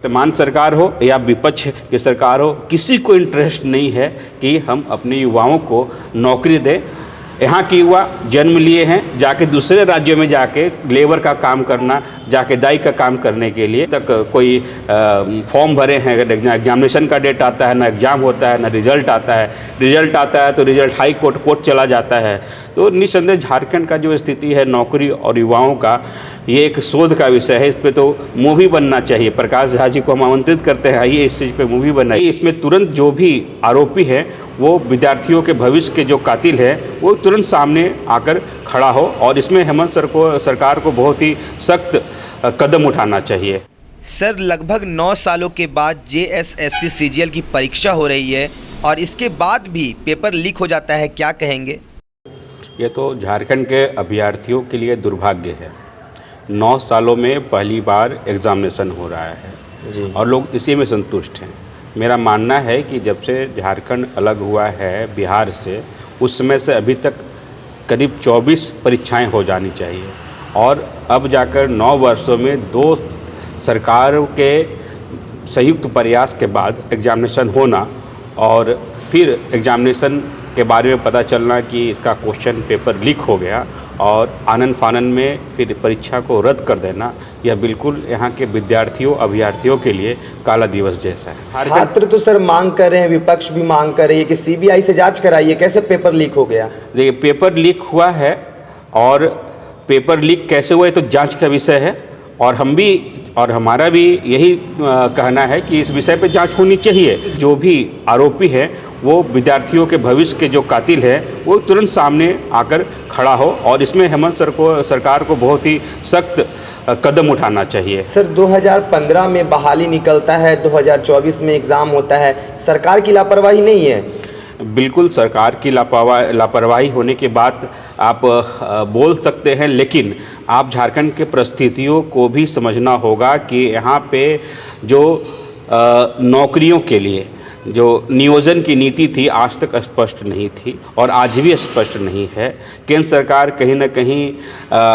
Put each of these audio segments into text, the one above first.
वर्तमान सरकार हो या विपक्ष की सरकार हो, किसी को इंटरेस्ट नहीं है कि हम अपने युवाओं को नौकरी दें। यहाँ के युवा जन्म लिए हैं जाके दूसरे राज्यों में जाके लेबर का काम करना, जाके दाई का काम करने के लिए तक कोई फॉर्म भरे हैं, एग्जामिनेशन का डेट आता है, ना एग्ज़ाम होता है, ना रिजल्ट आता है। रिजल्ट आता है तो रिजल्ट हाई कोर्ट चला जाता है। तो निस्संदेह झारखंड का जो स्थिति है नौकरी और युवाओं का, ये एक शोध का विषय है। इस पे तो मूवी बनना चाहिए। प्रकाश झा जी को हम आमंत्रित करते हैं, आइए इस चीज़ पे मूवी बनाइए। इसमें तुरंत जो भी आरोपी है वो विद्यार्थियों के भविष्य के जो कातिल है वो तुरंत सामने आकर खड़ा हो, और इसमें हेमंत सरकार को बहुत ही सख्त कदम उठाना चाहिए। सर, लगभग 9 सालों के बाद JSSC CGL की परीक्षा हो रही है और इसके बाद भी पेपर लीक हो जाता है, क्या कहेंगे? ये तो झारखंड के अभ्यर्थियों के लिए दुर्भाग्य है। 9 सालों में पहली बार एग्ज़ामिनेशन हो रहा है जी, और लोग इसी में संतुष्ट हैं। मेरा मानना है कि जब से झारखंड अलग हुआ है बिहार से, उस समय से अभी तक करीब 24 परीक्षाएं हो जानी चाहिए, और अब जाकर 9 वर्षों में 2 सरकारों के संयुक्त प्रयास के बाद एग्ज़ामिनेशन होना और फिर एग्ज़ामिनेशन के बारे में पता चलना कि इसका क्वेश्चन पेपर लीक हो गया और आनन फानन में फिर परीक्षा को रद्द कर देना, यह बिल्कुल यहाँ के विद्यार्थियों अभ्यर्थियों के लिए काला दिवस जैसा है। छात्र तो सर मांग कर रहे हैं, विपक्ष भी मांग कर रही है कि CBI से जांच कराइए, कैसे पेपर लीक हो गया? देखिए, पेपर लीक हुआ है, और पेपर लीक कैसे हुआ तो जांच का विषय है, और हम भी और हमारा भी यही कहना है कि इस विषय पे जांच होनी चाहिए। जो भी आरोपी है वो विद्यार्थियों के भविष्य के जो कातिल है वो तुरंत सामने आकर खड़ा हो, और इसमें हेमंत सरकार को बहुत ही सख्त कदम उठाना चाहिए। सर, 2015 में बहाली निकलता है, 2024 में एग्ज़ाम होता है, सरकार की लापरवाही नहीं है? बिल्कुल सरकार की लापरवाही होने के बाद आप बोल सकते हैं, लेकिन आप झारखंड के परिस्थितियों को भी समझना होगा कि यहाँ पे जो नौकरियों के लिए जो नियोजन की नीति थी आज तक स्पष्ट नहीं थी, और आज भी स्पष्ट नहीं है। केंद्र सरकार कहीं न कहीं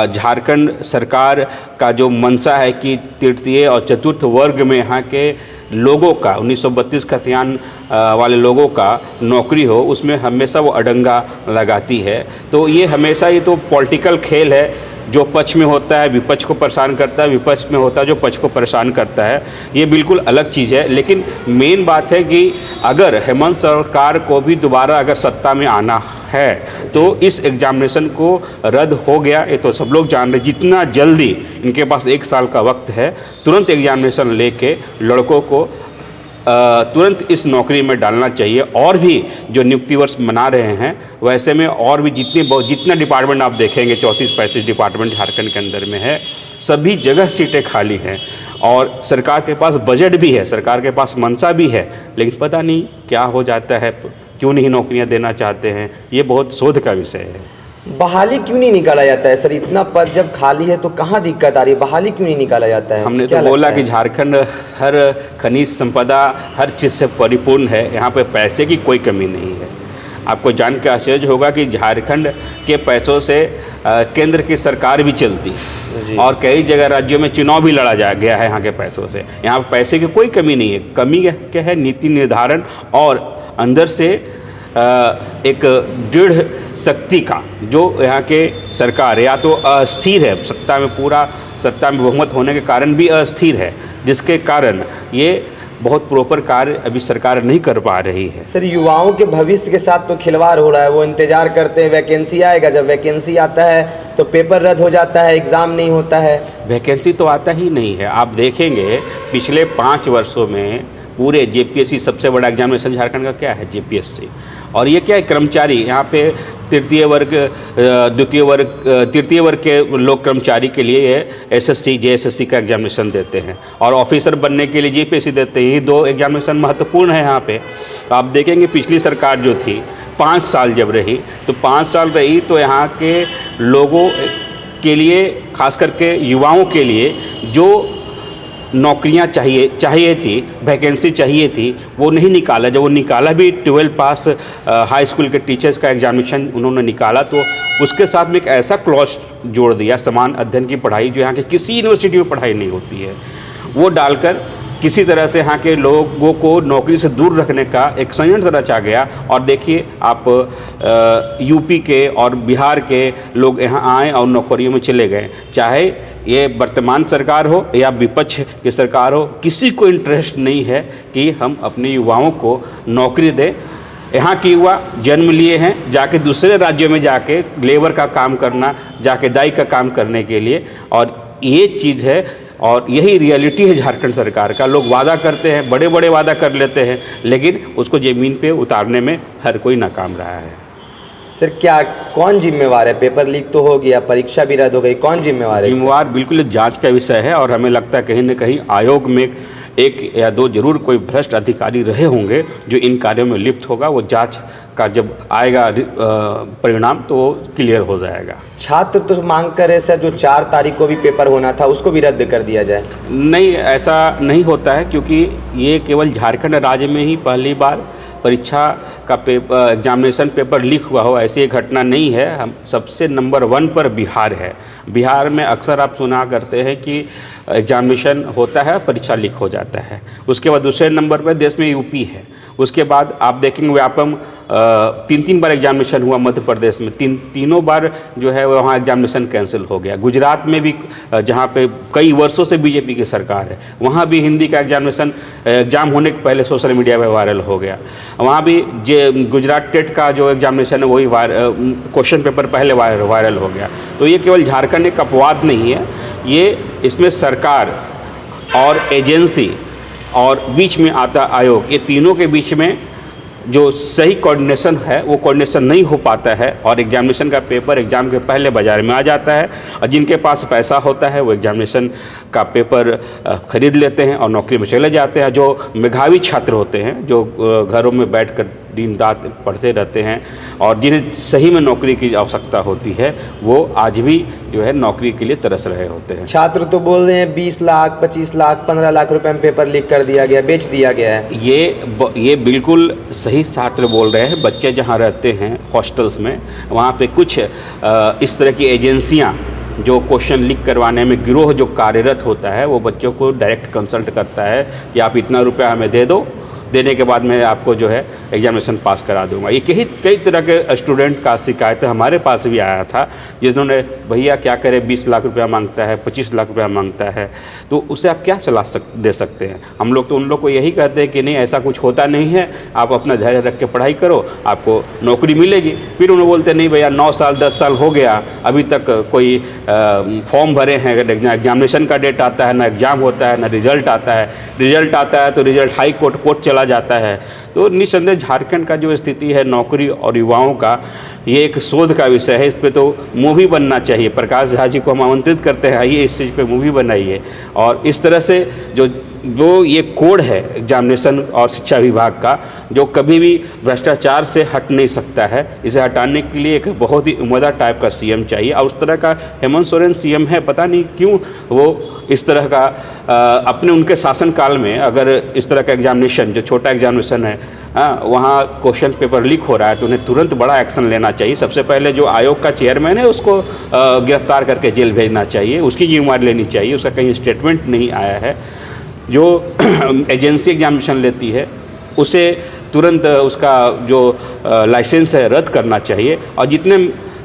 झारखंड सरकार का जो मंशा है कि तृतीय और चतुर्थ वर्ग में यहाँ के लोगों का 1932 खतियान वाले लोगों का नौकरी हो, उसमें हमेशा वो अडंगा लगाती है। तो ये हमेशा ये तो पॉलिटिकल खेल है, जो पक्ष में होता है विपक्ष को परेशान करता है, विपक्ष में होता है जो पक्ष को परेशान करता है, ये बिल्कुल अलग चीज़ है। लेकिन मेन बात है कि अगर हेमंत सरकार को भी दोबारा अगर सत्ता में आना है तो इस एग्जामिनेशन को रद्द हो गया, ये तो सब लोग जान रहे। जितना जल्दी इनके पास 1 साल का वक्त है, तुरंत एग्जामिनेशन लेके लड़कों को तुरंत इस नौकरी में डालना चाहिए। और भी जो नियुक्ति वर्ष मना रहे हैं, वैसे में और भी जितना डिपार्टमेंट आप देखेंगे, 34-35 डिपार्टमेंट झारखंड के अंदर में है, सभी जगह सीटें खाली हैं, और सरकार के पास बजट भी है, सरकार के पास मंशा भी है, लेकिन पता नहीं क्या हो जाता है, क्यों नहीं नौकरियां देना चाहते हैं। ये बहुत शोध का विषय है। बहाली क्यों नहीं निकाला जाता है सर? इतना पद जब खाली है तो कहाँ दिक्कत आ रही है? बहाली क्यों नहीं निकाला जाता है? हमने तो बोला कि झारखंड हर खनिज संपदा हर चीज़ से परिपूर्ण है, यहाँ पे पैसे की कोई कमी नहीं है। आपको जान के आश्चर्य होगा कि झारखंड के पैसों से केंद्र की सरकार भी चलती है, और कई जगह राज्यों में चुनाव भी लड़ा गया है यहाँ के पैसों से। यहाँ पैसे की कोई कमी नहीं है। कमी क्या है? नीति निर्धारण और अंदर से एक दृढ़ शक्ति का, जो यहाँ के सरकार या तो अस्थिर है, सत्ता में बहुमत होने के कारण भी अस्थिर है, जिसके कारण ये बहुत प्रॉपर कार्य अभी सरकार नहीं कर पा रही है। सर, युवाओं के भविष्य के साथ तो खिलवाड़ हो रहा है। वो इंतजार करते हैं वैकेंसी आएगा, जब वैकेंसी आता है तो पेपर रद्द हो जाता है, एग्ज़ाम नहीं होता है। वैकेंसी तो आता ही नहीं है। आप देखेंगे पिछले 5 वर्षों में पूरे JPSC, सबसे बड़ा एग्जामिनेशन झारखंड का क्या है? JPSC। और ये क्या है? कर्मचारी यहाँ पे तृतीय वर्ग के लोग कर्मचारी के लिए SSC JSSC का एग्जामिनेशन देते हैं, और ऑफिसर बनने के लिए JPSC देते हैं। ये 2 एग्जामिनेशन महत्वपूर्ण है यहाँ पे। तो आप देखेंगे पिछली सरकार जो थी 5 साल जब रही, तो 5 साल रही तो यहाँ के लोगों के लिए, खास करके युवाओं के लिए जो नौकरियां चाहिए थी, वैकेंसी चाहिए थी, वो नहीं निकाला। जब वो निकाला भी 12 पास हाई स्कूल के टीचर्स का एग्जामिनेशन उन्होंने निकाला, तो उसके साथ में एक ऐसा क्लॉज जोड़ दिया, समान अध्ययन की पढ़ाई जो यहाँ के किसी यूनिवर्सिटी में पढ़ाई नहीं होती है, वो डालकर किसी तरह से यहाँ के लोगों को नौकरी से दूर रखने का एक षड्यंत्र रचा गया। और देखिए आप यूपी के और बिहार के लोग यहाँ आए और नौकरियों में चले गए। चाहे ये वर्तमान सरकार हो या विपक्ष की सरकार हो, किसी को इंटरेस्ट नहीं है कि हम अपने युवाओं को नौकरी दें। यहाँ के युवा जन्म लिए हैं जाके दूसरे राज्यों में जाके लेबर का काम करना, जाके दाई का काम करने के लिए, और ये चीज़ है और यही रियलिटी है झारखंड सरकार का। लोग वादा करते हैं, बड़े बड़े वादा कर लेते हैं, लेकिन उसको ज़मीन पे उतारने में हर कोई नाकाम रहा है। सर क्या कौन जिम्मेवार है? पेपर लीक तो हो गया, परीक्षा भी रद्द हो गई, कौन जिम्मेवार है? जिम्मेवार बिल्कुल जांच का विषय है और हमें लगता है कहीं ना कहीं आयोग में एक या दो जरूर कोई भ्रष्ट अधिकारी रहे होंगे जो इन कार्यों में लिप्त होगा। वो जांच का जब आएगा परिणाम तो वो क्लियर हो जाएगा। छात्र तो मांग कर रहे सर जो 4 तारीख को भी पेपर होना था उसको भी रद्द कर दिया जाए। नहीं, ऐसा नहीं होता है, क्योंकि ये केवल झारखंड राज्य में ही पहली बार परीक्षा का एग्जामिनेशन पेपर लीक हुआ हो, ऐसी एक घटना नहीं है। हम सबसे नंबर 1 पर बिहार है। बिहार में अक्सर आप सुना करते हैं कि एग्जामिनेशन होता है, परीक्षा लीक हो जाता है। उसके बाद दूसरे नंबर पर देश में यूपी है। उसके बाद आप देखेंगे व्यापम 3 बार एग्जामिनेशन हुआ मध्य प्रदेश में, तीनों बार जो है वहाँ एग्जामिनेशन कैंसिल हो गया। गुजरात में भी जहाँ पे कई वर्षों से बीजेपी की सरकार है, वहाँ भी हिंदी का एग्जाम होने के पहले सोशल मीडिया में वायरल हो गया। वहाँ भी गुजरात टेट का जो एग्जामिनेशन है वही क्वेश्चन पेपर पहले वायरल हो गया। तो ये केवल झारखंड एक अपवाद नहीं है, ये इसमें सरकार और एजेंसी और बीच में आता आयोग, ये तीनों के बीच में जो सही कोऑर्डिनेशन है वो कोऑर्डिनेशन नहीं हो पाता है और एग्जामिनेशन का पेपर एग्ज़ाम के पहले बाज़ार में आ जाता है। और जिनके पास पैसा होता है वो एग्जामिनेशन का पेपर खरीद लेते हैं और नौकरी में चले जाते हैं। जो मेधावी छात्र होते हैं, जो घरों में बैठकर दिन रात पढ़ते रहते हैं और जिन्हें सही में नौकरी की आवश्यकता होती है, वो आज भी जो है नौकरी के लिए तरस रहे होते हैं। छात्र तो बोल रहे हैं 20 लाख, 25 लाख, 15 लाख रुपए में पेपर लीक कर दिया गया, बेच दिया गया है। ये बिल्कुल सही छात्र बोल रहे हैं। बच्चे जहाँ रहते हैं हॉस्टल्स में, वहाँ पे कुछ इस तरह की एजेंसियाँ जो क्वेश्चन लीक करवाने में गिरोह जो कार्यरत होता है, वो बच्चों को डायरेक्ट कंसल्ट करता है कि आप इतना रुपया हमें दे दो, देने के बाद मैं आपको जो है एग्जामिनेशन पास करा दूंगा। ये कई तरह के स्टूडेंट का शिकायत हमारे पास भी आया था, जिन्होंने भैया क्या करें, 20 लाख रुपया मांगता है, 25 लाख रुपया मांगता है, तो उसे आप क्या सलाह दे सकते हैं? हम लोग तो उन लोग को यही कहते हैं कि नहीं, ऐसा कुछ होता नहीं है, आप अपना धैर्य रख के पढ़ाई करो, आपको नौकरी मिलेगी। फिर उन्हें बोलते नहीं भैया 9 साल 10 साल हो गया, अभी तक कोई फॉर्म भरे हैं, एग्जामिनेशन का डेट आता है, ना एग्ज़ाम होता है, ना रिजल्ट आता है। रिजल्ट आता है तो रिजल्ट हाई कोर्ट चला जाता है। तो निस्संदेह झारखंड का जो स्थिति है नौकरी और युवाओं का, ये एक शोध का विषय है। इस पे तो मूवी बनना चाहिए। प्रकाश झा जी को हम आमंत्रित करते हैं, आइए इस चीज़ पे मूवी बनाइए। और इस तरह से जो ये कोड है एग्जामिनेशन और शिक्षा विभाग का, जो कभी भी भ्रष्टाचार से हट नहीं सकता है, इसे हटाने के लिए एक बहुत ही उम्दा टाइप का सीएम चाहिए। और उस तरह का हेमंत सोरेन सीएम है, पता नहीं क्यों वो इस तरह का अपने उनके शासनकाल में अगर इस तरह का एग्जामिनेशन, जो छोटा एग्जामिनेशन है, वहाँ क्वेश्चन पेपर लीक हो रहा है, तो उन्हें तुरंत बड़ा एक्शन लेना चाहिए। सबसे पहले जो आयोग का चेयरमैन है उसको गिरफ्तार करके जेल भेजना चाहिए, उसकी जिम्मेदारी लेनी चाहिए। उसका कहीं स्टेटमेंट नहीं आया है। जो एजेंसी एग्जामिनेशन लेती है उसे तुरंत उसका जो लाइसेंस है रद्द करना चाहिए। और जितने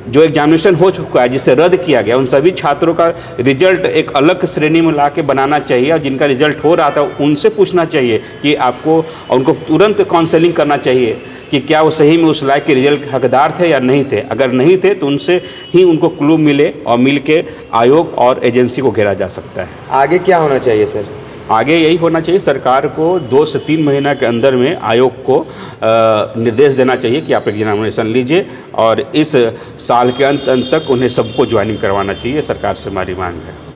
जो एग्जामिनेशन हो चुका है जिससे रद्द किया गया, उन सभी छात्रों का रिजल्ट एक अलग श्रेणी में ला के बनाना चाहिए। और जिनका रिजल्ट हो रहा था उनसे पूछना चाहिए कि आपको, उनको तुरंत काउंसलिंग करना चाहिए कि क्या वो सही में उस लायक के रिजल्ट के हकदार थे या नहीं थे। अगर नहीं थे तो उनसे ही उनको क्लू मिले और मिल के आयोग और एजेंसी को घेरा जा सकता है। आगे क्या होना चाहिए सर? आगे यही होना चाहिए, सरकार को 2 से 3 महीना के अंदर में आयोग को निर्देश देना चाहिए कि आप एग्जामिनेशन लीजिए और इस साल के अंत तक उन्हें सबको ज्वाइनिंग करवाना चाहिए। सरकार से हमारी मांग है।